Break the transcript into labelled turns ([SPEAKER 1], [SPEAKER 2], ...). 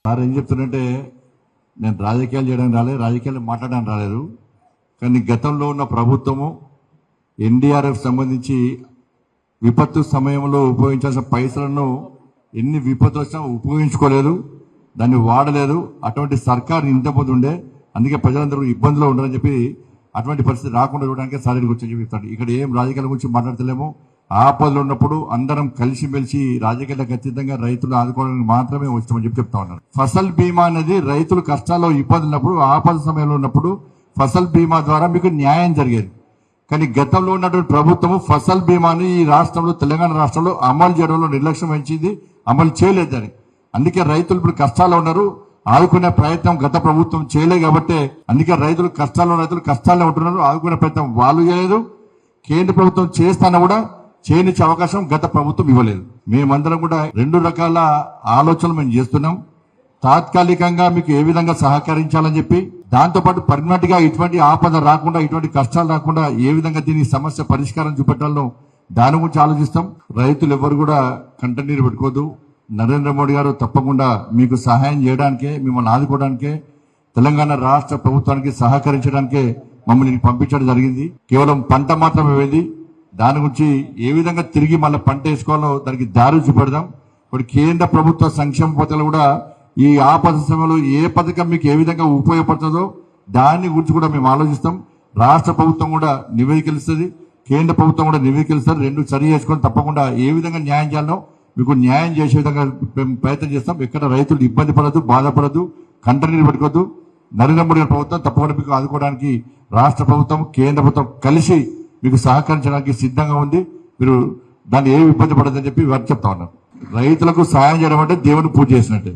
[SPEAKER 1] Sir ఏం చెప్తున్నంటే నేను రాజకీయాలు చేయడానికి రాలేదు, రాజకీయాలు మాట్లాడడానికి రాలేదు. కానీ గతంలో ఉన్న ప్రభుత్వము ఎన్డీఆర్ఎఫ్ సంబంధించి విపత్తు సమయంలో ఉపయోగించాల్సిన పైసలను ఎన్ని విపత్తు వచ్చినా ఉపయోగించుకోలేదు, దాన్ని వాడలేదు. అటువంటి సర్కార్ ఇంతమంది ఉండే, అందుకే ప్రజలందరూ ఇబ్బందులో ఉండాలని చెప్పి అటువంటి పరిస్థితి రాకుండా చూడడానికి సార్ గురించి చెప్తాడు. ఇక్కడ ఏం రాజకీయాల గురించి మాట్లాడతలేము. ఆపదలు ఉన్నప్పుడు అందరం కలిసిమెలిసి రాజకీయాలకు ఖచ్చితంగా రైతులు ఆదుకోవడానికి మాత్రమే వచ్చామని చెప్పి చెప్తా ఉన్నారు. ఫసల్ బీమా అనేది రైతులు కష్టాల్లో ఇబ్బందులు ఉన్నప్పుడు, ఆపద సమయంలో ఉన్నప్పుడు ఫసల్ బీమా ద్వారా మీకు న్యాయం జరిగేది. కానీ గతంలో ఉన్నటువంటి ప్రభుత్వము ఫసల్ బీమాని ఈ రాష్ట్రంలో, తెలంగాణ రాష్ట్రంలో అమలు చేయడంలో నిర్లక్ష్యం వహించింది, అమలు చేయలేదని. అందుకే రైతులు ఇప్పుడు కష్టాల్లో ఉన్నారు. ఆదుకునే ప్రయత్నం గత ప్రభుత్వం చేయలేదు కాబట్టి అందుకే రైతులు కష్టాల్లో ఉంటున్నారు. ఆదుకునే ప్రయత్నం వాళ్ళు చేయలేదు. కేంద్ర ప్రభుత్వం చేస్తానా కూడా చేయనిచ్చే అవకాశం గత ప్రభుత్వం ఇవ్వలేదు. మేమందరం కూడా రెండు రకాల ఆలోచనలు మేము చేస్తున్నాం. తాత్కాలికంగా మీకు ఏ విధంగా సహకరించాలని చెప్పి, దాంతోపాటు పర్మనెంట్ గా ఇటువంటి ఆపద రాకుండా, ఇటువంటి కష్టాలు రాకుండా ఏ విధంగా దీని సమస్య పరిష్కారం చూపెట్టాలో దాని గురించి ఆలోచిస్తాం. రైతులు ఎవరు కూడా కంటనీరు పెట్టుకోవద్దు. నరేంద్ర మోడీ గారు తప్పకుండా మీకు సహాయం చేయడానికే, మిమ్మల్ని ఆదుకోవడానికే, తెలంగాణ రాష్ట్ర ప్రభుత్వానికి సహకరించడానికే మమ్మల్ని పంపించడం జరిగింది. కేవలం పంట మాత్రమే వేది, దాని గురించి ఏ విధంగా తిరిగి మళ్ళీ పంట వేసుకోవాలో దానికి దారి చూపెడదాం. ఇప్పుడు కేంద్ర ప్రభుత్వ సంక్షేమ పథకాలు కూడా ఈ ఆపద సమయంలో ఏ పథకం మీకు ఏ విధంగా ఉపయోగపడుతుందో దాని గురించి కూడా మేము ఆలోచిస్తాం. రాష్ట్ర ప్రభుత్వం కూడా నివేదికలిస్తుంది, కేంద్ర ప్రభుత్వం కూడా నివేదికలిస్తారు. రెండు సరి చేసుకొని తప్పకుండా ఏ విధంగా న్యాయం చేయాలో మీకు న్యాయం చేసే విధంగా మేము ప్రయత్నం చేస్తాం. ఎక్కడ రైతులు ఇబ్బంది పడద్దు, బాధపడద్దు, కంటనీరు పెట్టుకోవద్దు. నరేంద్ర మోడీ ప్రభుత్వం తప్పకుండా మీకు ఆదుకోవడానికి రాష్ట్ర ప్రభుత్వం, కేంద్ర ప్రభుత్వం కలిసి మీకు సహకరించడానికి సిద్ధంగా ఉంది. మీరు దాన్ని ఏ ఇబ్బంది పడదని చెప్పి వారు చెప్తా ఉన్నారు. రైతులకు సహాయం చేయడం అంటే దేవుని పూజ చేసినట్టే.